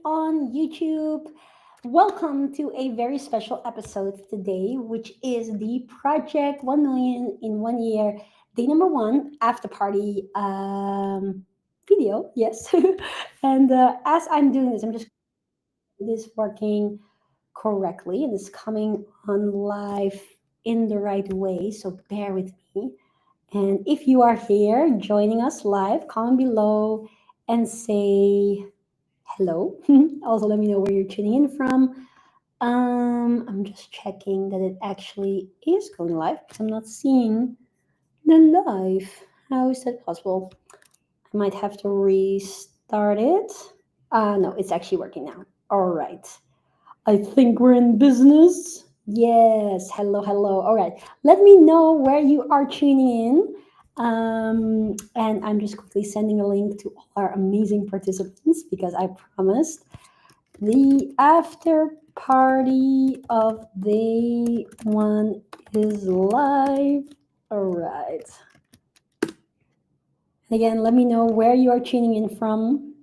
on YouTube. Welcome to a very special episode today, which is the Project 1 Million in 1 Year, day number one after party video. Yes. And as I'm doing this, I'm just this working correctly and it's coming on live in the right way. So bear with me. And if you are here joining us live, comment below and say hello. Also, let me know where you're tuning in from. I'm just checking that it actually is going live because I'm not seeing the live. How is that possible? I might have to restart it. No, it's actually working now. All right. I think we're in business. Yes. Hello, hello. All right. Let me know where you are tuning in. And I'm just quickly sending a link to all our amazing participants because I promised the after party of day one is live. All right. Again, let me know where you are tuning in from.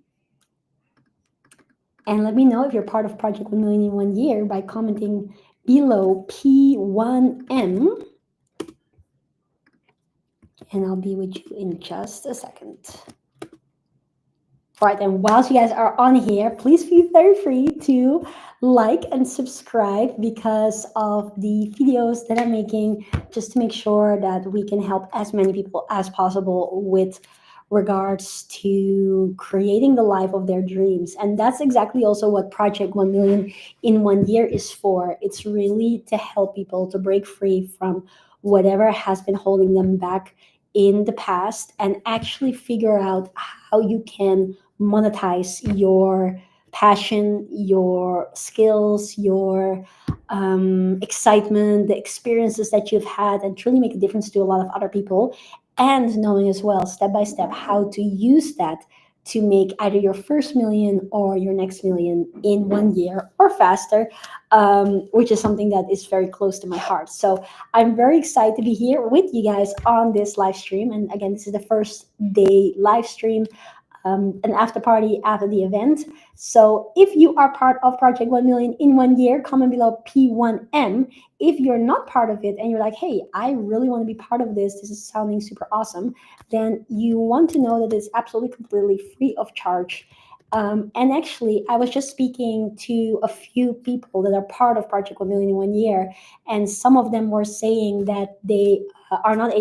And let me know if you're part of Project 1 Million in 1 Year by commenting below P1M. And I'll be with you in just a second. All right, and whilst you guys are on here, please feel very free to like and subscribe because of the videos that I'm making, just to make sure that we can help as many people as possible with regards to creating the life of their dreams. And that's exactly also what Project 1 Million in 1 Year is for. It's really to help people to break free from whatever has been holding them back in the past and actually figure out how you can monetize your passion, your skills, your excitement, the experiences that you've had, and truly make a difference to a lot of other people. And knowing as well, step by step, how to use that to make either your first million or your next million in 1 year or faster, which is something that is very close to my heart. So I'm very excited to be here with you guys on this live stream. And again, this is the first day live stream, an after party after the event. So if you are part of Project 1 Million in 1 Year, comment below P1M. If you're not part of it and you're like, hey, I really want to be part of this, this is sounding super awesome, then you want to know that it's absolutely completely free of charge. And actually, I was just speaking to a few people that are part of Project 1 Million in 1 Year, and some of them were saying that they were not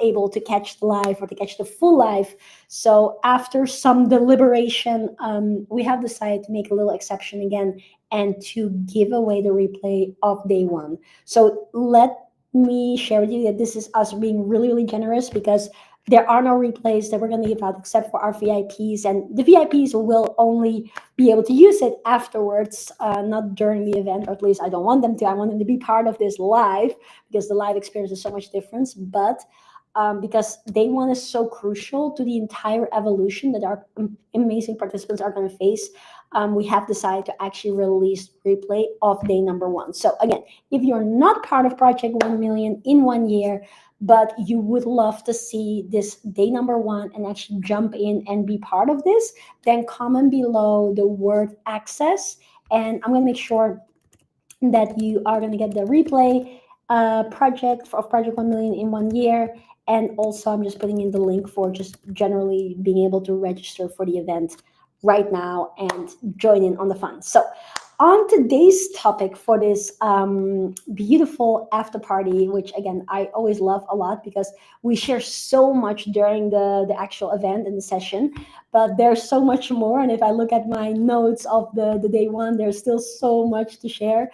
able to catch the live or to catch the full live. So after some deliberation, we have decided to make a little exception again and to give away the replay of day one. So let me share with you that this is us being really, really generous because there are no replays that we're going to give out except for our VIPs, and the VIPs will only be able to use it afterwards, not during the event, or at least I don't want them to. I want them to be part of this live because the live experience is so much different. But because day one is so crucial to the entire evolution that our amazing participants are going to face, we have decided to actually release replay of day number one. So again, if you're not part of Project 1 Million in 1 year, but you would love to see this day number one and actually jump in and be part of this, then comment below the word access, and I'm going to make sure that you are going to get the replay project of Project 1 Million in 1 year. And also, I'm just putting in the link for just generally being able to register for the event right now and join in on the fun. So, on today's topic for this beautiful after party, which again, I always love a lot because we share so much during the actual event and the session, but there's so much more. And if I look at my notes of the day one, there's still so much to share.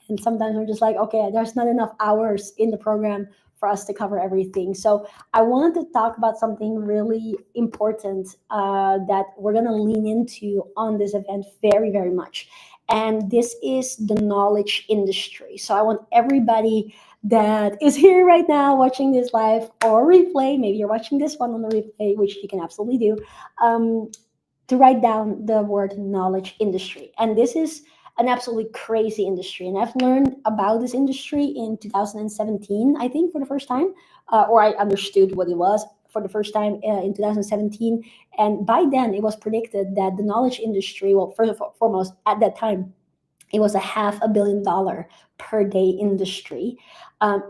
And sometimes I'm just like, okay, there's not enough hours in the program for us to cover everything. So I wanted to talk about something really important that we're going to lean into on this event very, very much. And this is the knowledge industry. So I want everybody that is here right now watching this live or replay, maybe you're watching this one on the replay, which you can absolutely do, to write down the word knowledge industry. And this is an absolutely crazy industry. And I've learned about this industry in 2017, I think, for the first time, or I understood what it was for the first time in 2017. And by then, it was predicted that the knowledge industry, well, first and foremost, at that time, it was a $500 million per day industry,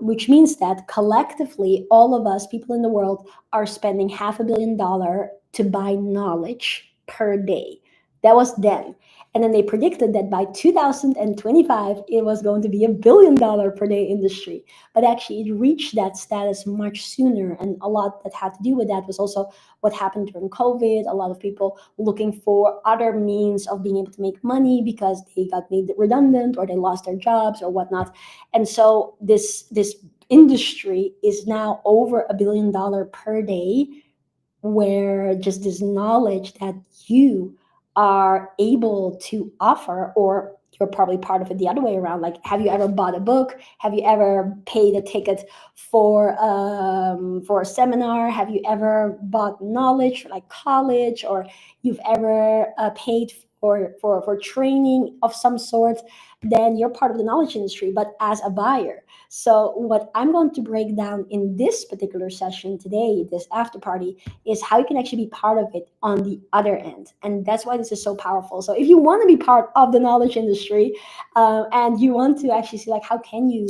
which means that collectively, all of us, people in the world, are spending $500 million to buy knowledge per day. That was then. And then they predicted that by 2025, it was going to be $1 billion per day industry. But actually, it reached that status much sooner. And a lot that had to do with that was also what happened during COVID. A lot of people looking for other means of being able to make money because they got made redundant or they lost their jobs or whatnot. And so this industry is now over $1 billion per day, where just this knowledge that you are able to offer, or you're probably part of it the other way around. Like, have you ever bought a book? Have you ever paid a ticket for a seminar? Have you ever bought knowledge like college, or you've ever paid for training of some sort? Then you're part of the knowledge industry, but as a buyer. So what I'm going to break down in this particular session today, this after party, is how you can actually be part of it on the other end. And that's why this is so powerful. So if you want to be part of the knowledge industry, and you want to actually see like how can you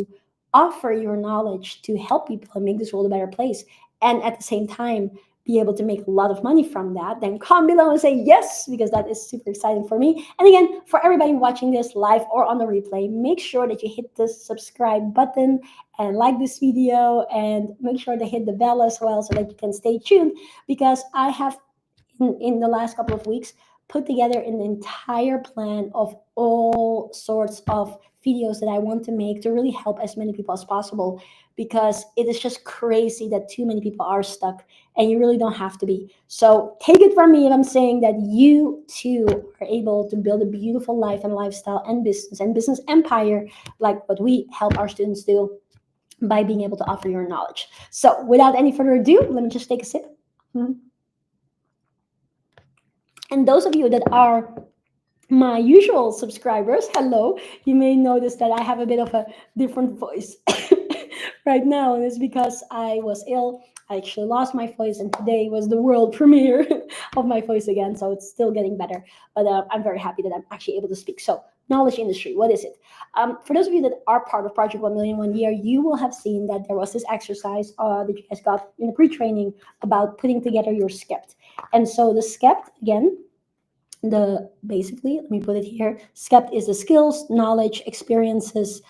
offer your knowledge to help people and make this world a better place, and at the same time be able to make a lot of money from that, then comment below and say yes, because that is super exciting for me. And again, for everybody watching this live or on the replay, make sure that you hit the subscribe button and like this video, and make sure to hit the bell as well so that you can stay tuned, because I have in the last couple of weeks put together an entire plan of all sorts of videos that I want to make to really help as many people as possible, because it is just crazy that too many people are stuck, and you really don't have to be. So take it from me if I'm saying that you too are able to build a beautiful life and lifestyle and business empire, like what we help our students do by being able to offer your knowledge. So without any further ado, let me just take a sip. And those of you that are my usual subscribers, hello. You may notice that I have a bit of a different voice right now, and it's because I was ill. I actually lost my voice, and today was the world premiere of my voice again, so it's still getting better. But I'm very happy that I'm actually able to speak. So, knowledge industry, what is it? For those of you that are part of Project 1 Million 1 Year, you will have seen that there was this exercise that you guys got in the pre-training about putting together your script. And so the script, again, basically, let me put it here. SCEPT is the skills, knowledge, experiences,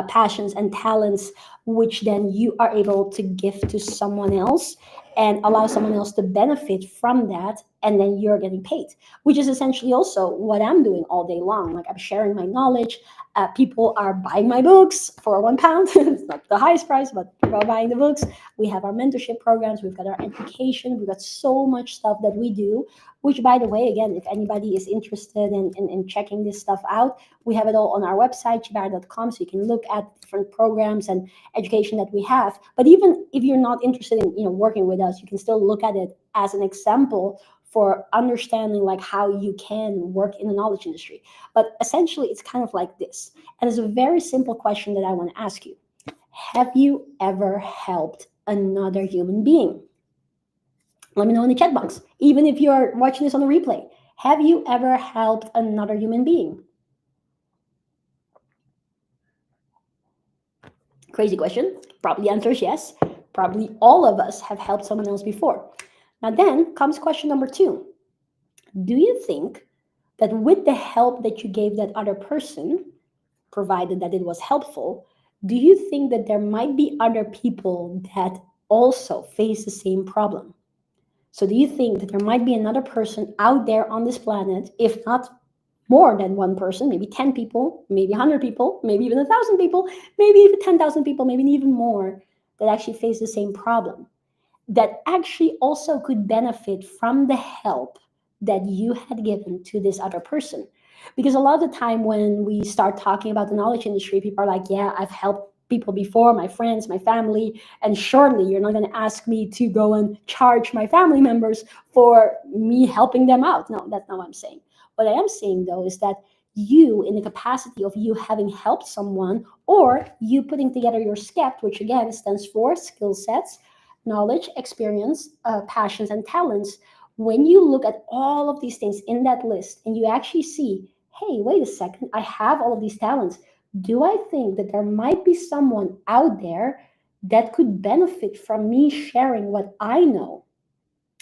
passions, and talents, which then you are able to give to someone else and allow someone else to benefit from that, and then you're getting paid, which is essentially also what I'm doing all day long. Like, I'm sharing my knowledge. People are buying my books for £1. It's not the highest price, but people are buying the books. We have our mentorship programs. We've got our education. We've got so much stuff that we do, which, by the way, again, if anybody is interested in checking this stuff out, we have it all on our website, tjibaria.com, so you can look at different programs and education that we have. But even if you're not interested in working with us, you can still look at it as an example for understanding like how you can work in the knowledge industry. But essentially, it's kind of like this. And it's a very simple question that I want to ask you. Have you ever helped another human being? Let me know in the chat box. Even if you're watching this on a replay, have you ever helped another human being? Crazy question. Probably the answer is yes. Probably all of us have helped someone else before. Now then comes question number 2. Do you think that with the help that you gave that other person, provided that it was helpful, do you think that there might be other people that also face the same problem? So do you think that there might be another person out there on this planet, if not more than one person, maybe 10 people, maybe 100 people, maybe even 1,000 people, maybe even 10,000 people, maybe even more, that actually face the same problem, that actually also could benefit from the help that you had given to this other person? Because a lot of the time when we start talking about the knowledge industry, people are like, yeah, I've helped people before, my friends, my family, and surely you're not going to ask me to go and charge my family members for me helping them out. No, that's not what I'm saying. What I am saying, though, is that you, in the capacity of you having helped someone, or you putting together your SCEPT, which again stands for skill sets, knowledge, experience, passions, and talents, when you look at all of these things in that list and you actually see, hey, wait a second, I have all of these talents. Do I think that there might be someone out there that could benefit from me sharing what I know?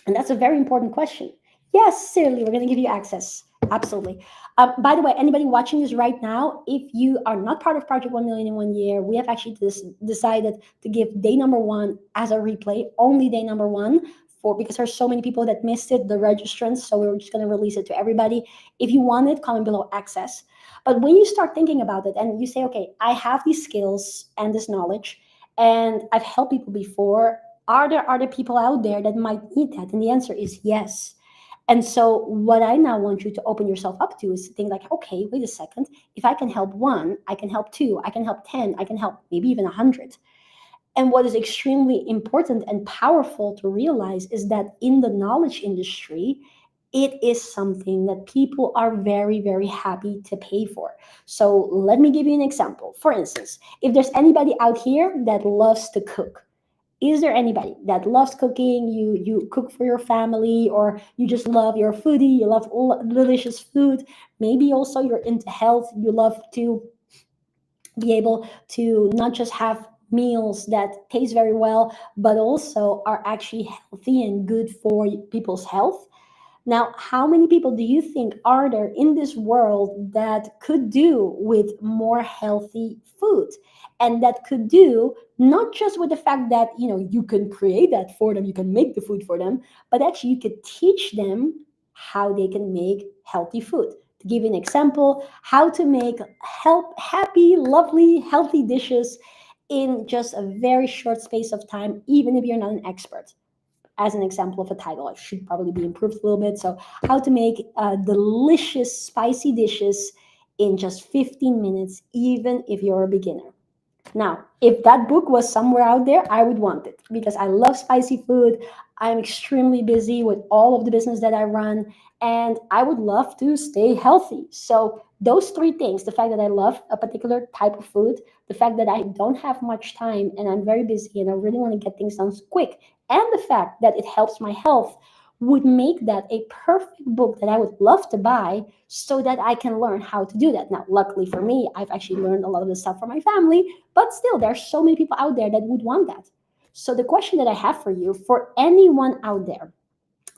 And that's a very important question. Yes, Shirley, we're going to give you access. Absolutely. By the way, anybody watching this right now, if you are not part of Project 1 Million in 1 year, we have actually decided to give day number one as a replay, only day number one, because there's so many people that missed it, the registrants. So we're just going to release it to everybody. If you want it, comment below access. But when you start thinking about it and you say, okay, I have these skills and this knowledge, and I've helped people before, are there other people out there that might need that? And the answer is yes. And so what I now want you to open yourself up to is to think like, okay, wait a second. If I can help one, I can help two, I can help 10, I can help maybe even 100. And what is extremely important and powerful to realize is that in the knowledge industry, it is something that people are very, very happy to pay for. So let me give you an example. For instance, if there's anybody out here that loves to cook, is there anybody that loves cooking? You cook for your family, or you just love your foodie, you love all delicious food. Maybe also you're into health, you love to be able to not just have meals that taste very well, but also are actually healthy and good for people's health. Now, how many people do you think are there in this world that could do with more healthy food? And that could do not just with the fact that, you can create that for them, you can make the food for them, but actually you could teach them how they can make healthy food. To give you an example, how to make happy, lovely, healthy dishes in just a very short space of time, even if you're not an expert. As an example of a title, it should probably be improved a little bit. So, how to make delicious, spicy dishes in just 15 minutes, even if you're a beginner. Now, if that book was somewhere out there, I would want it because I love spicy food. I'm extremely busy with all of the business that I run, and I would love to stay healthy. So, those three things, the fact that I love a particular type of food, the fact that I don't have much time and I'm very busy and I really want to get things done quick, and the fact that it helps my health, would make that a perfect book that I would love to buy so that I can learn how to do that. Now, luckily for me, I've actually learned a lot of this stuff from my family, but still, there's so many people out there that would want that. So, the question that I have for you, for anyone out there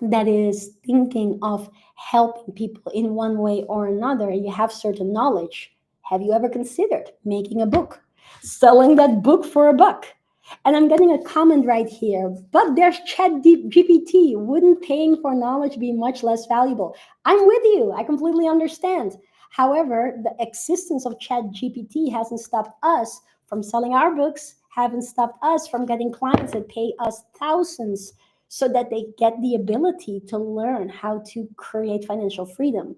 that is thinking of helping people in one way or another, and you have certain knowledge, have you ever considered making a book, selling that book for a buck? And I'm getting a comment right here, but there's Chat GPT. Wouldn't paying for knowledge be much less valuable? I'm with you. I completely understand. However, the existence of Chat GPT hasn't stopped us from selling our books, haven't stopped us from getting clients that pay us thousands so that they get the ability to learn how to create financial freedom.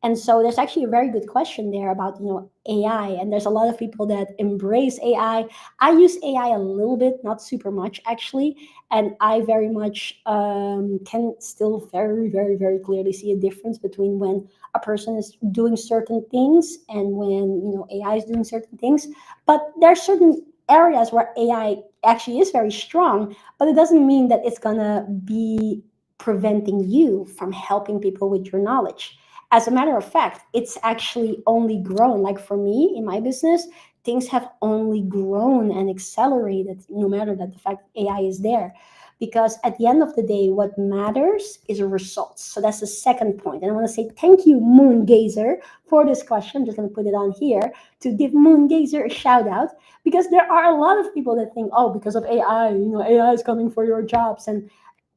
And so there's actually a very good question there about, AI, and there's a lot of people that embrace AI. I use AI a little bit, not super much actually, and I very much can still very, very, very clearly see a difference between when a person is doing certain things and when, AI is doing certain things. But there are certain areas where AI actually is very strong, but it doesn't mean that it's gonna be preventing you from helping people with your knowledge. As a matter of fact, it's actually only grown. Like for me in my business, things have only grown and accelerated, no matter that the fact that AI is there. Because at the end of the day, what matters is results. So that's the second point. And I want to say thank you, Moon Gazer, for this question. I'm just going to put it on here to give Moon Gazer a shout out, because there are a lot of people that think, oh, because of AI, AI is coming for your jobs. And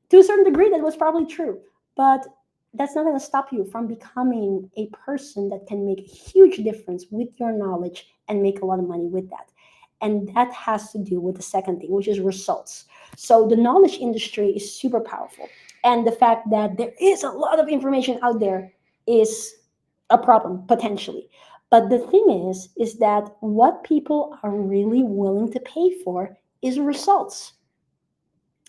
to a certain degree, that was probably true. But that's not going to stop you from becoming a person that can make a huge difference with your knowledge and make a lot of money with that. And that has to do with the second thing, which is results. So the knowledge industry is super powerful. And the fact that there is a lot of information out there is a problem, potentially. But the thing is that what people are really willing to pay for is results.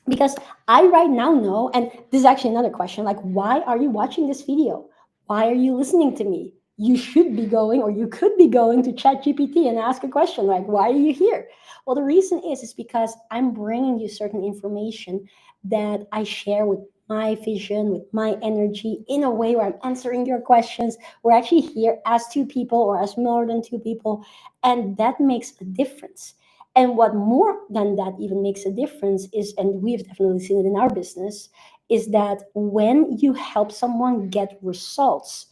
Because I right now know, and this is actually another question, like, why are you watching this video? Why are you listening to me? you should be going, or you could be going to ChatGPT and ask a question like, why are you here? Well, the reason is because I'm bringing you certain information that I share with my vision, with my energy, in a way where I'm answering your questions. We're actually here as two people or as more than two people, and that makes a difference. And what more than that even makes a difference is, and we've definitely seen it in our business, is that when you help someone get results,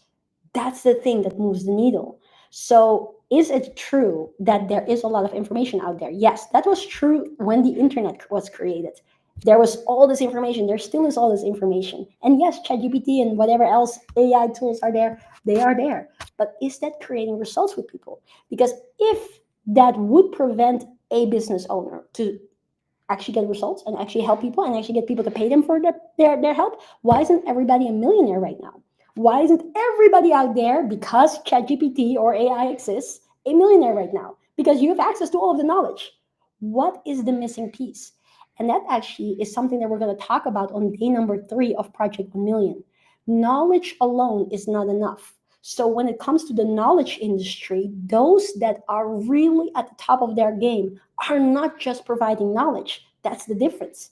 that's the thing that moves the needle. So, is it true that there is a lot of information out there? Yes, that was true when the internet was created. There was all this information. There still is all this information. And yes, ChatGPT and whatever else AI tools are there, they are there. But is that creating results with people? Because if that would prevent a business owner to actually get results and actually help people and actually get people to pay them for their help, why isn't everybody a millionaire right now? Why isn't everybody out there, because ChatGPT or AI exists, a millionaire right now? Because you have access to all of the knowledge. What is the missing piece? And that actually is something that we're going to talk about on day number 3 of Project 1 Million. Knowledge alone is not enough. So when it comes to the knowledge industry, those that are really at the top of their game are not just providing knowledge. That's the difference.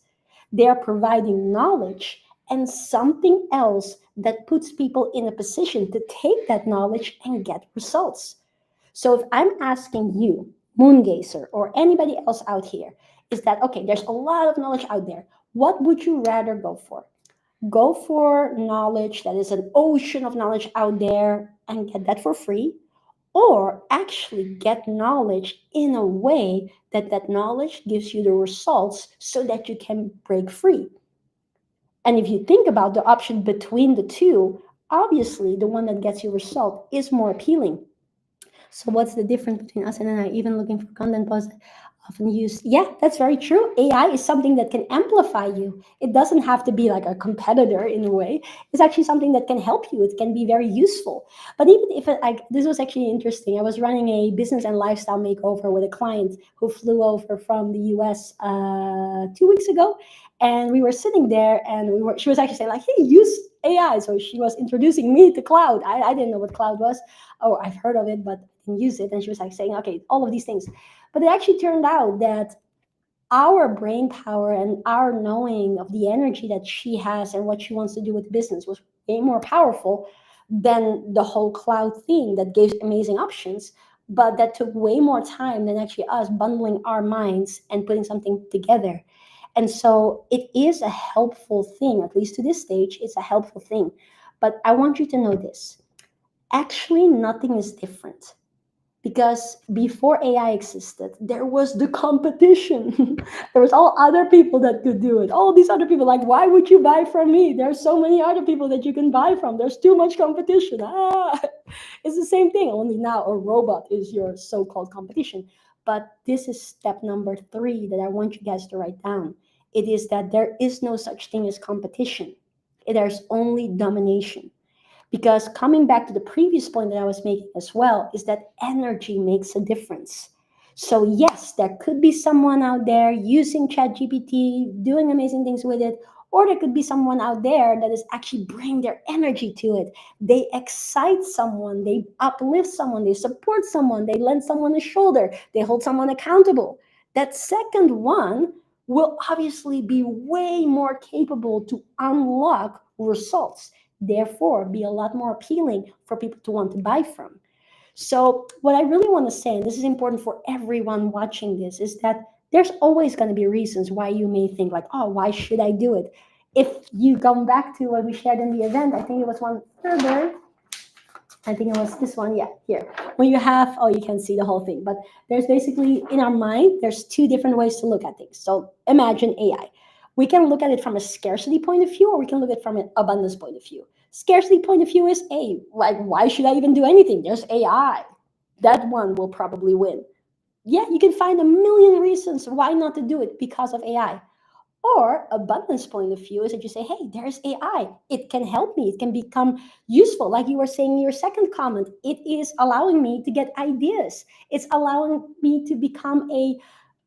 They are providing knowledge and something else that puts people in a position to take that knowledge and get results. So if I'm asking you, Moongazer, or anybody else out here, is that okay, there's a lot of knowledge out there. What would you rather go for? Go for knowledge that is an ocean of knowledge out there and get that for free, or actually get knowledge in a way that that knowledge gives you the results so that you can break free. And if you think about the option between the two, obviously the one that gets you result is more appealing. So what's the difference between us and AI? Even looking for content posts often used. Yeah, that's very true. AI is something that can amplify you. It doesn't have to be like a competitor in a way. It's actually something that can help you. It can be very useful. But even if it, like, this was actually interesting. I was running a business and lifestyle makeover with a client who flew over from the US 2 weeks ago, and we were sitting there, and she was actually saying like, "Hey, use AI." So she was introducing me to cloud. I didn't know what cloud was. Oh, I've heard of it, but I didn't use it. And she was like saying, okay, all of these things. But it actually turned out that our brain power and our knowing of the energy that she has and what she wants to do with business was way more powerful than the whole cloud thing that gave amazing options. But that took way more time than actually us bundling our minds and putting something together. And so it is a helpful thing, at least to this stage, it's a helpful thing. But I want you to know this, actually, nothing is different, because before AI existed, there was the competition. There was all other people that could do it. All these other people, like, why would you buy from me? There's so many other people that you can buy from. There's too much competition. It's the same thing, only now a robot is your so-called competition. But this is step number 3 that I want you guys to write down. It is that there is no such thing as competition. There's only domination. Because coming back to the previous point that I was making as well, is that energy makes a difference. So yes, there could be someone out there using ChatGPT, doing amazing things with it, or there could be someone out there that is actually bringing their energy to it. They excite someone, they uplift someone, they support someone, they lend someone a shoulder, they hold someone accountable. That second one will obviously be way more capable to unlock results, therefore be a lot more appealing for people to want to buy from. So what I really want to say, and this is important for everyone watching this, is that there's always going to be reasons why you may think like, oh, why should I do it? If you come back to what we shared in the event, I think it was one further, I think it was this one, yeah, here. When you have, oh, you can see the whole thing, but there's basically, in our mind, there's 2 different ways to look at things. So imagine AI. We can look at it from a scarcity point of view, or we can look at it from an abundance point of view. Scarcity point of view is, hey, like, why should I even do anything? There's AI. That one will probably win. Yeah, you can find a million reasons why not to do it because of AI. Or abundance point of view is that you say, hey, there's AI. It can help me. It can become useful. Like you were saying in your second comment, it is allowing me to get ideas. It's allowing me to become a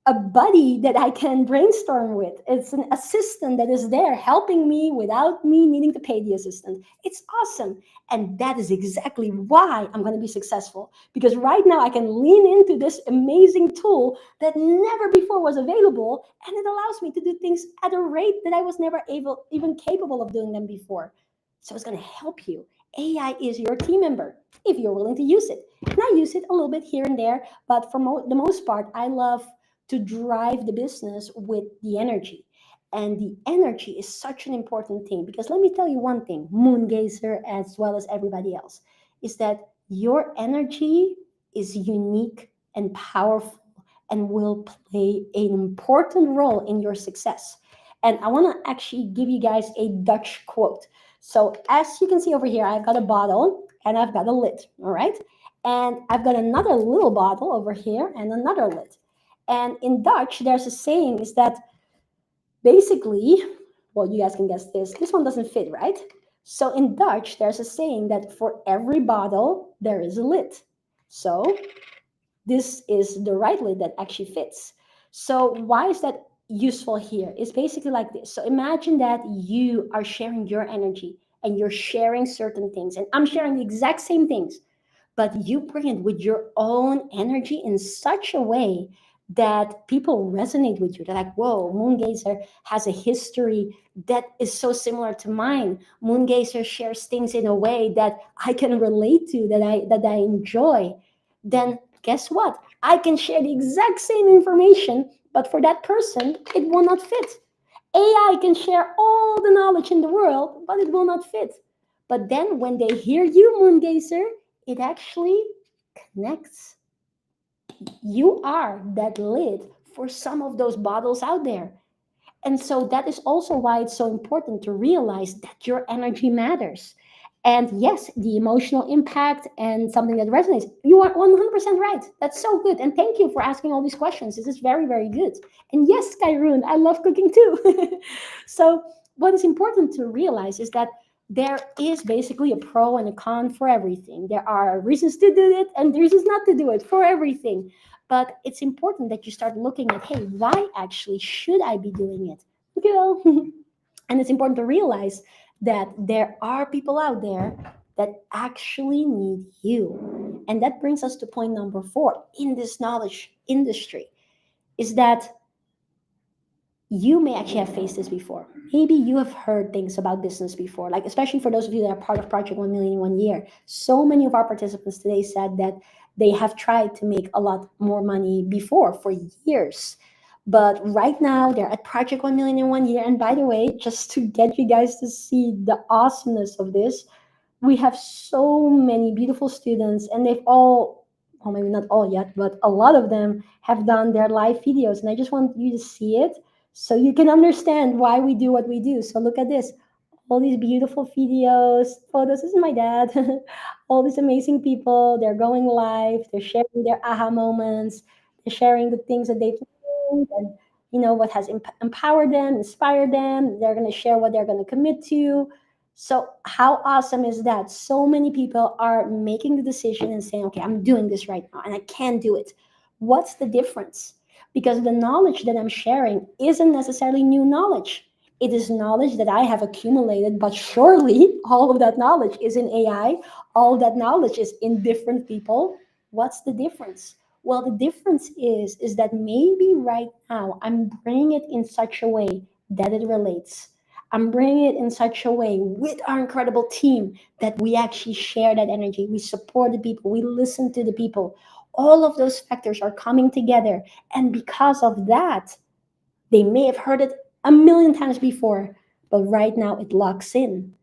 a buddy that I can brainstorm with. It's an assistant that is there helping me without me needing to pay the assistant. It's awesome. And that is exactly why I'm going to be successful. Because right now I can lean into this amazing tool that never before was available. And it allows me to do things at a rate that I was never able, even capable of doing them before. So it's going to help you. AI is your team member if you're willing to use it. And I use it a little bit here and there, but for the most part, I love to drive the business with the energy. And the energy is such an important thing because let me tell you one thing, Moongazer as well as everybody else, is that your energy is unique and powerful and will play an important role in your success. And I want to actually give you guys a Dutch quote. So as you can see over here, I've got a bottle and I've got a lid, all right? And I've got another little bottle over here and another lid. And in Dutch, there's a saying is that basically, well, you guys can guess this. This one doesn't fit, right? So in Dutch, there's a saying that for every bottle, there is a lid. So this is the right lid that actually fits. So why is that useful here? It's basically like this. So imagine that you are sharing your energy and you're sharing certain things, and I'm sharing the exact same things, but you bring it with your own energy in such a way that people resonate with you. They're like, whoa, Moongazer has a history that is so similar to mine. Moongazer shares things in a way that I can relate to, that I enjoy. Then guess what? I can share the exact same information, but for that person, it will not fit. AI can share all the knowledge in the world, but it will not fit. But then when they hear you, Moongazer, it actually connects. You are that lid for some of those bottles out there. And so that is also why it's so important to realize that your energy matters. And yes, the emotional impact and something that resonates. You are 100% right. That's so good. And thank you for asking all these questions. This is very, very good. And yes, Kyrune, I love cooking too. So what is important to realize is that there is basically a pro and a con for everything. There are reasons to do it and reasons not to do it for everything. But it's important that you start looking at, hey, why actually should I be doing it? You know, and it's important to realize that there are people out there that actually need you. And that brings us to point number 4 in this knowledge industry is that you may actually have faced this before. Maybe you have heard things about business before, like especially for those of you that are part of Project 1 Million in 1 year. So many of our participants today said that they have tried to make a lot more money before for years. But right now they're at Project 1 Million in 1 year. And by the way, just to get you guys to see the awesomeness of this, we have so many beautiful students and they've all, well, maybe not all yet, but a lot of them have done their live videos. And I just want you to see it so you can understand why we do what we do. So look at this, all these beautiful videos, photos. This is my dad. All these amazing people, they're going live, they're sharing their aha moments, they're sharing the things that they've learned and what has empowered them, inspired them. They're going to share what they're going to commit to. So how awesome is that? So many people are making the decision and saying, okay, I'm doing this right now and I can do it. What's the difference? Because the knowledge that I'm sharing isn't necessarily new knowledge. It is knowledge that I have accumulated, but surely all of that knowledge is in AI. All of that knowledge is in different people. What's the difference? Well, the difference is that maybe right now I'm bringing it in such a way that it relates. I'm bringing it in such a way with our incredible team that we actually share that energy. We support the people. We listen to the people. All of those factors are coming together. And because of that, they may have heard it a million times before, but right now it locks in.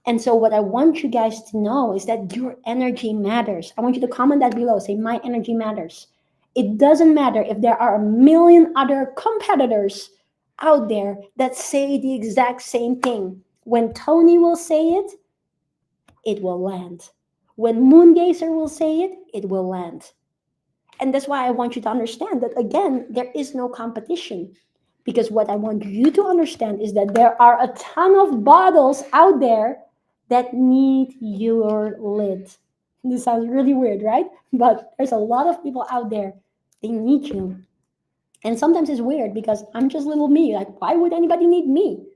And so what I want you guys to know is that your energy matters. I want you to comment that below. Say, my energy matters. It doesn't matter if there are a million other competitors out there that say the exact same thing. When Tony will say it, it will land. When Moongazer will say it, it will land. And that's why I want you to understand that, again, there is no competition. Because what I want you to understand is that there are a ton of bottles out there that need your lid. This sounds really weird, right? But there's a lot of people out there. They need you. And sometimes it's weird because I'm just little me. Like, why would anybody need me?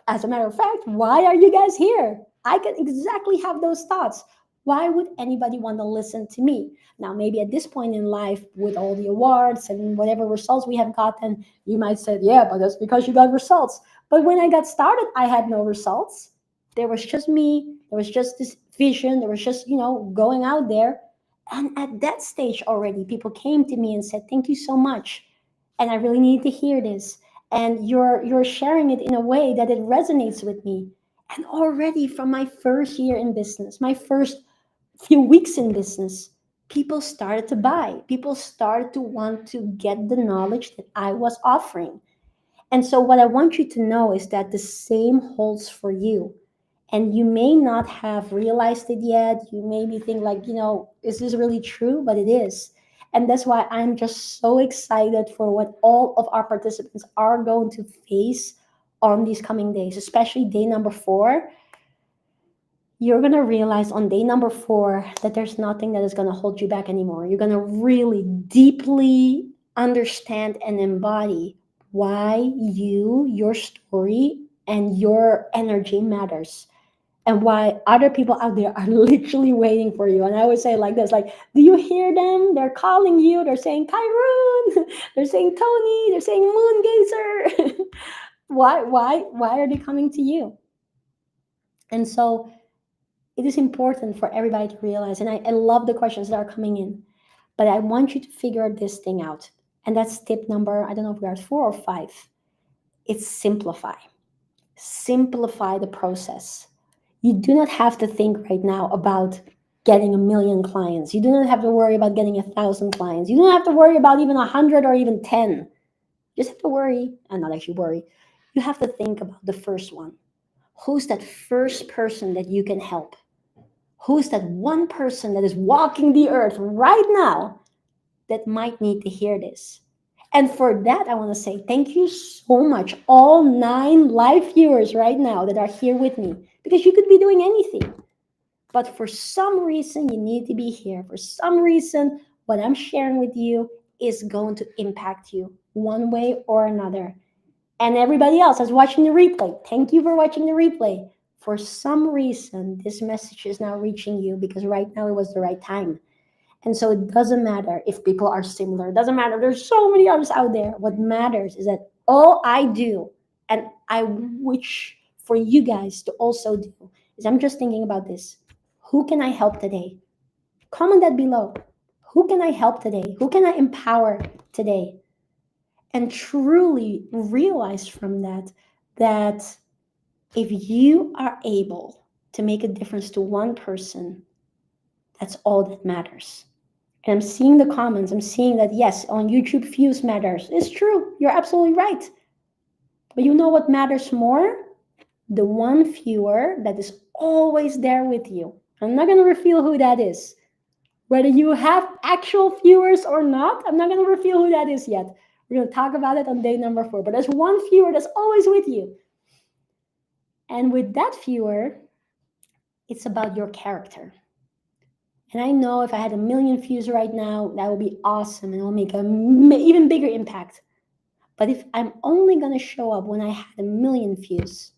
As a matter of fact, why are you guys here? I can exactly have those thoughts. Why would anybody want to listen to me? Now, maybe at this point in life, with all the awards and whatever results we have gotten, you might say, yeah, but that's because you got results. But when I got started, I had no results. There was just me. There was just this vision. There was just, going out there. And at that stage already, people came to me and said, thank you so much. And I really need to hear this, and you're sharing it in a way that it resonates with me. And already from my first year in business, my first few weeks in business, people started to buy, people started to want to get the knowledge that I was offering. And so what I want you to know is that the same holds for you. And you may not have realized it yet. You maybe think like, is this really true? But it is. And that's why I'm just so excited for what all of our participants are going to face on these coming days, especially day number 4. You're going to realize on day number 4 that there's nothing that is going to hold you back anymore. You're going to really deeply understand and embody why your story, and your energy matters, and why other people out there are literally waiting for you. And I would say like this, like, do you hear them? They're calling you. They're saying, Kyrone. They're saying, Tony. They're saying, Moon Gazer. Why are they coming to you? And so it is important for everybody to realize, and I love the questions that are coming in, but I want you to figure this thing out. And that's tip number, I don't know if we are 4 or 5. It's simplify. Simplify the process. You do not have to think right now about getting 1,000,000 clients. You do not have to worry about getting 1,000 clients. You don't have to worry about even 100 or even 10. You just have to worry, and not actually worry. You have to think about the first one. Who's that first person that you can help? Who's that one person that is walking the earth right now that might need to hear this? And for that, I want to say thank you so much, all 9 live viewers right now that are here with me, because you could be doing anything. But for some reason, you need to be here. For some reason, what I'm sharing with you is going to impact you one way or another. And everybody else that's watching the replay, thank you for watching the replay. For some reason, this message is now reaching you because right now it was the right time. And so it doesn't matter if people are similar. It doesn't matter. There's so many others out there. What matters is that all I do, and I wish for you guys to also do, is I'm just thinking about this. Who can I help today? Comment that below. Who can I help today? Who can I empower today? And truly realize from that if you are able to make a difference to one person, that's all that matters. And I'm seeing the comments. I'm seeing that, yes, on YouTube, views matters. It's true. You're absolutely right. But you know what matters more? The one viewer that is always there with you. I'm not going to reveal who that is. Whether you have actual viewers or not, I'm not going to reveal who that is yet. We're going to talk about it on day number 4. But there's one viewer that's always with you. And with that viewer, it's about your character. And I know if I had 1,000,000 views right now, that would be awesome and it will make an even bigger impact. But if I'm only going to show up when I had 1,000,000 views,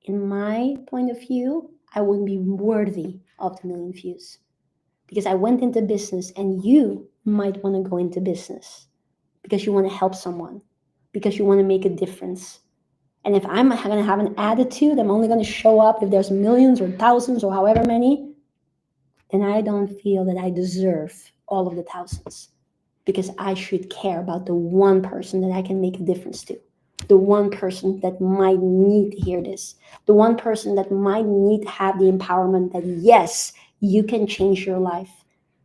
in my point of view, I wouldn't be worthy of the 1,000,000 views. Because I went into business, and you might want to go into business because you want to help someone, because you want to make a difference. And if I'm going to have an attitude, I'm only going to show up if there's millions or thousands or however many, then I don't feel that I deserve all of the thousands, because I should care about the one person that I can make a difference to, the one person that might need to hear this, the one person that might need to have the empowerment that, yes, you can change your life.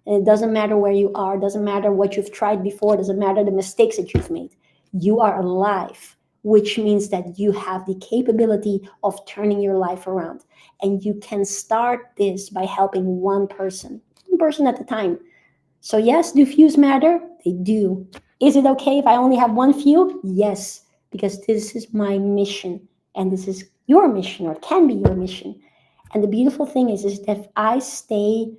And it doesn't matter where you are, doesn't matter what you've tried before, doesn't matter the mistakes that you've made. You are alive, which means that you have the capability of turning your life around. And you can start this by helping one person at a time. So yes, do views matter? They do. Is it okay if I only have one view? Yes, because this is my mission, and this is your mission, or it can be your mission. And the beautiful thing is that if I stay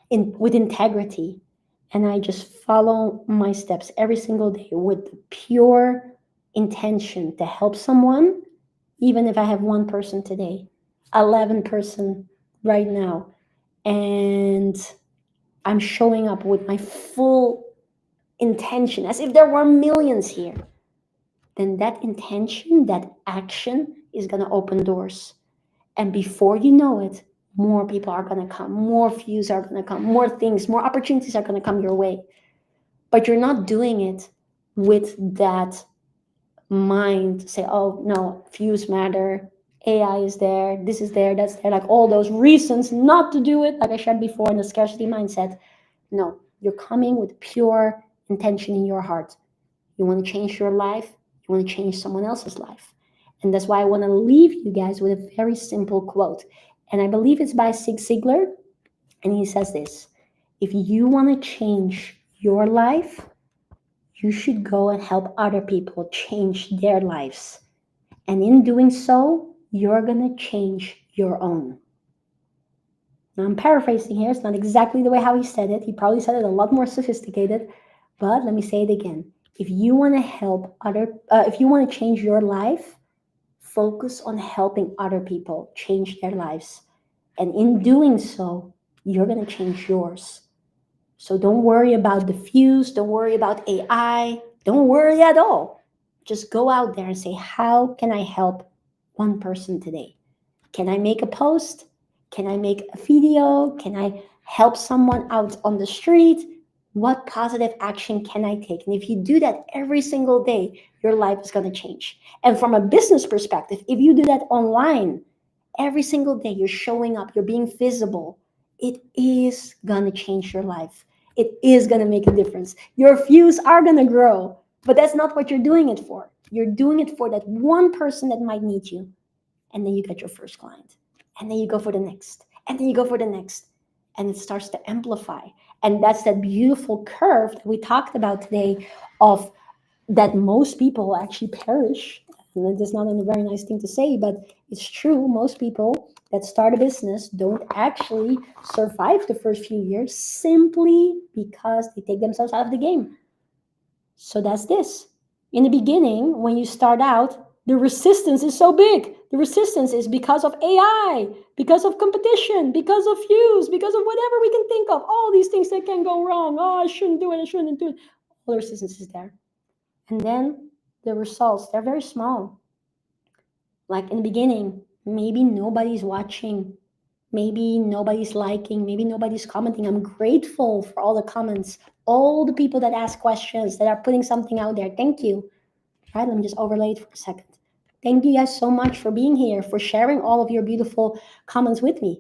with integrity, and I just follow my steps every single day with the pure intention to help someone, even if I have one person today, 11 person right now, and I'm showing up with my full intention as if there were millions here, then that intention, that action is going to open doors. And before you know it, more people are going to come, more views are going to come, more things, more opportunities are going to come your way. But you're not doing it with that mind to say, oh, no, views matter, AI is there, this is there, that's there, like all those reasons not to do it, like I shared before in the scarcity mindset. No, you're coming with pure intention in your heart. You want to change your life, you want to change someone else's life. And that's why I want to leave you guys with a very simple quote. And I believe it's by Zig Ziglar. And he says this: if you want to change your life, you should go and help other people change their lives. And in doing so, you're going to change your own. Now, I'm paraphrasing here. It's not exactly the way how he said it. He probably said it a lot more sophisticated. But let me say it again. If you want to if you want to change your life, focus on helping other people change their lives. And in doing so, you're going to change yours. So don't worry about the views. Don't worry about AI. Don't worry at all. Just go out there and say, how can I help one person today? Can I make a post? Can I make a video? Can I help someone out on the street? What positive action can I take? And if you do that every single day, your life is going to change. And from a business perspective, if you do that online, every single day you're showing up, you're being visible, it is going to change your life. It is going to make a difference. Your views are going to grow, but that's not what you're doing it for. You're doing it for that one person that might need you. And then you get your first client. And then you go for the next. And then you go for the next. And it starts to amplify. And that's that beautiful curve that we talked about today, of that most people actually perish. And that's not a very nice thing to say, but it's true. Most people that start a business don't actually survive the first few years simply because they take themselves out of the game. So that's this. In the beginning, when you start out, the resistance is so big. The resistance is because of AI, because of competition, because of views, because of whatever we can think of. All these things that can go wrong. Oh, I shouldn't do it. I shouldn't do it. All the resistance is there. And then the results, they're very small. Like in the beginning, maybe nobody's watching. Maybe nobody's liking. Maybe nobody's commenting. I'm grateful for all the comments, all the people that ask questions, that are putting something out there. Thank you. Right, let me just overlay it for a second. Thank you guys so much for being here, for sharing all of your beautiful comments with me.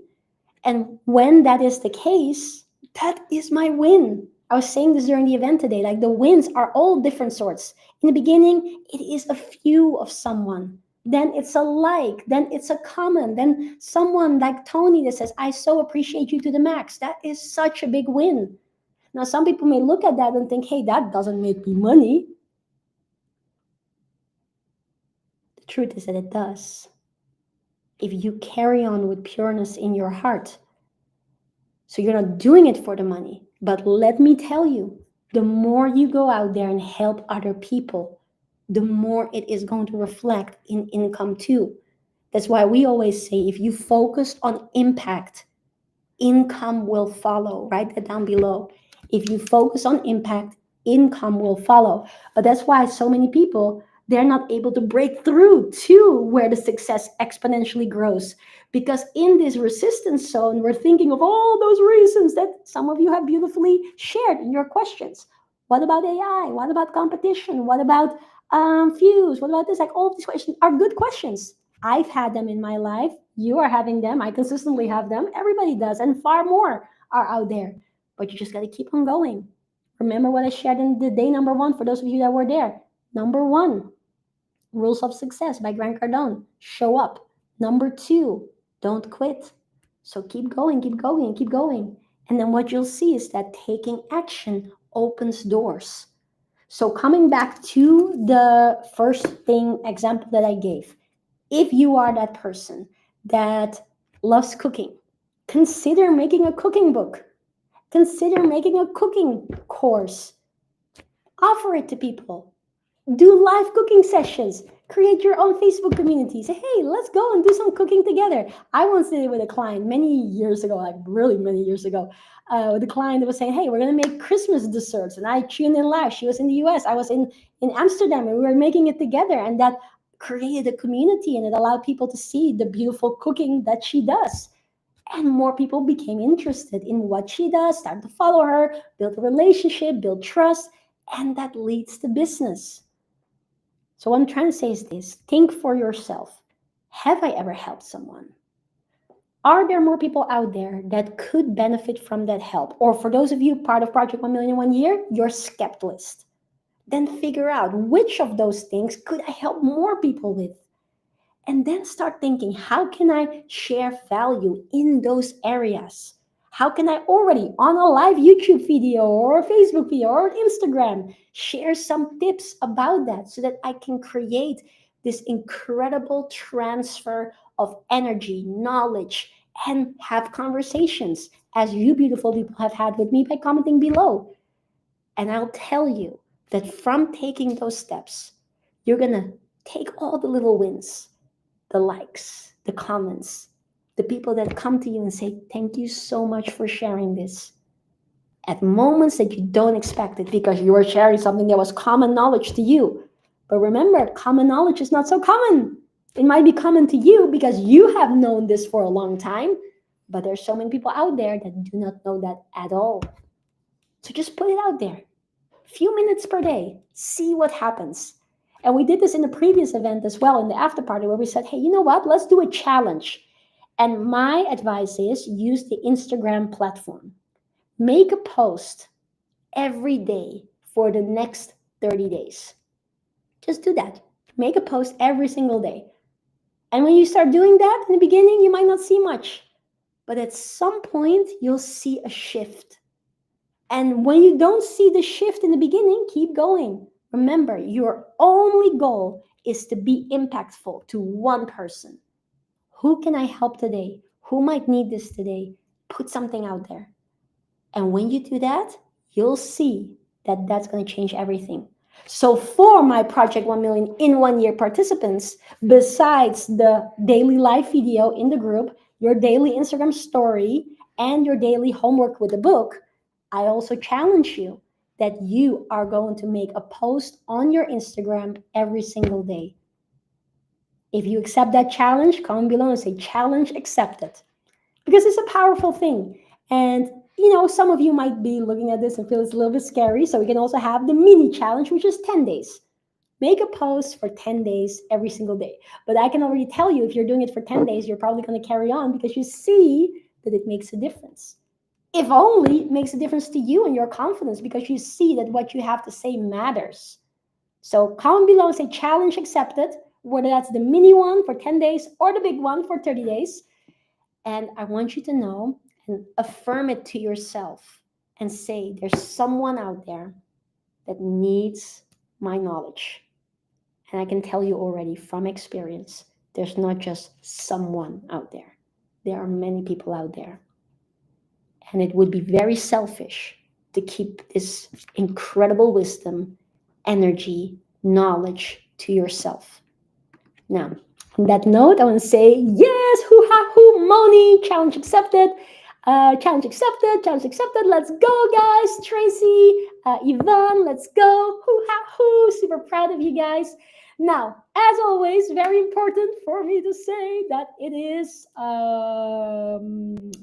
And when that is the case, that is my win. I was saying this during the event today, like the wins are all different sorts. In the beginning, it is a view of someone. Then it's a like, then it's a comment, then someone like Tony that says, I so appreciate you to the max. That is such a big win. Now, some people may look at that and think, hey, that doesn't make me money. The truth is that it does. If you carry on with pureness in your heart. So you're not doing it for the money. But let me tell you, the more you go out there and help other people, the more it is going to reflect in income too. That's why we always say, if you focus on impact, income will follow. Write that down below. If you focus on impact, income will follow. But that's why so many people, they're not able to break through to where the success exponentially grows. Because in this resistance zone, we're thinking of all those reasons that some of you have beautifully shared in your questions. What about AI? What about competition? What about views? What about this? Like, all of these questions are good questions. I've had them in my life. You are having them. I consistently have them. Everybody does. And far more are out there. But you just got to keep on going. Remember what I shared in the day number 1 for those of you that were there. Number 1, Rules of Success by Grant Cardone. Show up. Number 2, don't quit. So keep going, keep going, keep going. And then what you'll see is that taking action opens doors. So coming back to the first thing example that I gave, if you are that person that loves cooking, consider making a cooking book. Consider making a cooking course. Offer it to people. Do live cooking sessions. Create your own Facebook community. Say, hey, let's go and do some cooking together. I once did it with a client many years ago, like really many years ago, with a client that was saying, hey, we're going to make Christmas desserts. And I tuned in live. She was in the US. I was in Amsterdam, and we were making it together. And that created a community, and it allowed people to see the beautiful cooking that she does. And more people became interested in what she does, started to follow her, build a relationship, build trust, and that leads to business. So what I'm trying to say is this: think for yourself. Have I ever helped someone? Are there more people out there that could benefit from that help? Or for those of you part of Project 1 Million in 1 Year, your skeptic list. Then figure out which of those things could I help more people with? And then start thinking, how can I share value in those areas? How can I already on a live YouTube video or Facebook video or Instagram share some tips about that so that I can create this incredible transfer of energy, knowledge, and have conversations as you beautiful people have had with me by commenting below. And I'll tell you that from taking those steps, you're going to take all the little wins, the likes, the comments, the people that come to you and say, thank you so much for sharing this, at moments that you don't expect it because you were sharing something that was common knowledge to you. But remember, common knowledge is not so common. It might be common to you because you have known this for a long time, but there's so many people out there that do not know that at all. So just put it out there. Few minutes per day, see what happens. And we did this in the previous event as well, in the after party, where we said, hey, you know what? Let's do a challenge. And my advice is use the Instagram platform. Make a post every day for the next 30 days. Just do that. Make a post every single day. And when you start doing that, in the beginning, you might not see much. But at some point, you'll see a shift. And when you don't see the shift in the beginning, keep going. Remember, your only goal is to be impactful to one person. Who can I help today? Who might need this today? Put something out there. And when you do that, you'll see that that's going to change everything. So for my Project 1 Million in 1 Year participants, besides the daily live video in the group, your daily Instagram story, and your daily homework with the book, I also challenge you that you are going to make a post on your Instagram every single day. If you accept that challenge, comment below and say challenge accepted. Because it's a powerful thing. And some of you might be looking at this and feel it's a little bit scary. So we can also have the mini challenge, which is 10 days. Make a post for 10 days every single day. But I can already tell you, if you're doing it for 10 days, you're probably going to carry on because you see that it makes a difference. If only it makes a difference to you and your confidence because you see that what you have to say matters. So comment below and say challenge accepted, whether that's the mini one for 10 days or the big one for 30 days. And I want you to know and affirm it to yourself and say, there's someone out there that needs my knowledge. And I can tell you already from experience, there's not just someone out there. There are many people out there. And it would be very selfish to keep this incredible wisdom, energy, knowledge to yourself. Now, on that note, I want to say, yes, hoo-ha, hoo, Moni, challenge accepted. Challenge accepted, challenge accepted. Let's go, guys. Tracy, Yvonne, let's go. Hoo-ha, hoo, super proud of you guys. Now, as always, very important for me to say that it is the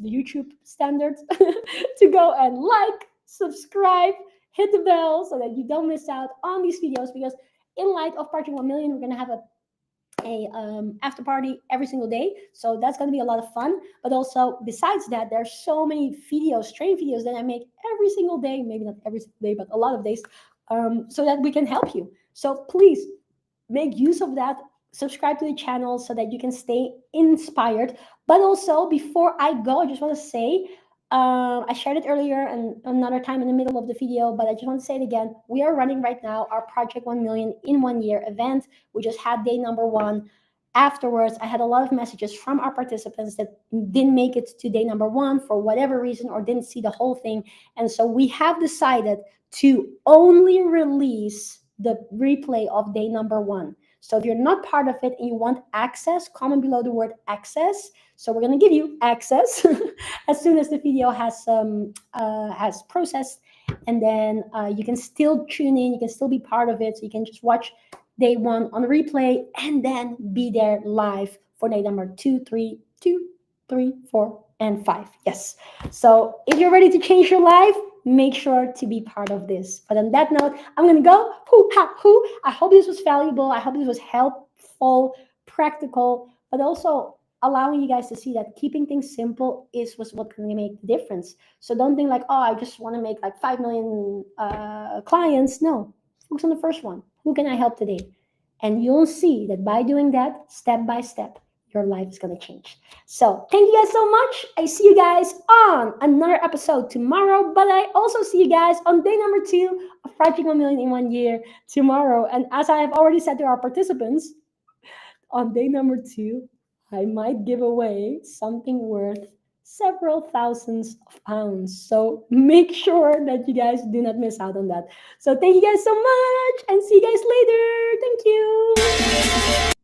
YouTube standard to go and like, subscribe, hit the bell so that you don't miss out on these videos, because in light of Project 1 Million, we're going to have a after party every single day, so that's going to be a lot of fun. But also, besides that, there's so many videos, training videos that I make every single day, maybe not every single day, but a lot of days, so that we can help you. So please make use of that. Subscribe to the channel so that you can stay inspired. But also, before I go, I just want to say, I shared it earlier and another time in the middle of the video, but I just want to say it again. We are running right now our Project 1 Million in 1 Year event. We just had day number 1. afterwards, I had a lot of messages from our participants that didn't make it to day number 1 for whatever reason, or didn't see the whole thing. And so we have decided to only release the replay of day number 1. So if you're not part of it and you want access, comment below the word access. So we're going to give you access as soon as the video has processed, and then you can still tune in. You can still be part of it. So you can just watch day 1 on the replay and then be there live for day number 2, 3, 4, and 5. Yes. So if you're ready to change your life, make sure to be part of this. But on that note, I'm going to go. Hoo, ha, hoo. I hope this was valuable. I hope this was helpful, practical, but also allowing you guys to see that keeping things simple is what can make the difference. So don't think like, oh, I just want to make like 5 million clients. No, focus on the first one. Who can I help today? And you'll see that by doing that, step by step, your life is going to change. So thank you guys so much. I see you guys on another episode tomorrow, but I also see you guys on day number 2 of Project 1 Million in 1 year tomorrow. And as I have already said to our participants, on day number 2, I might give away something worth several thousands of pounds. So make sure that you guys do not miss out on that. So thank you guys so much and see you guys later. Thank you.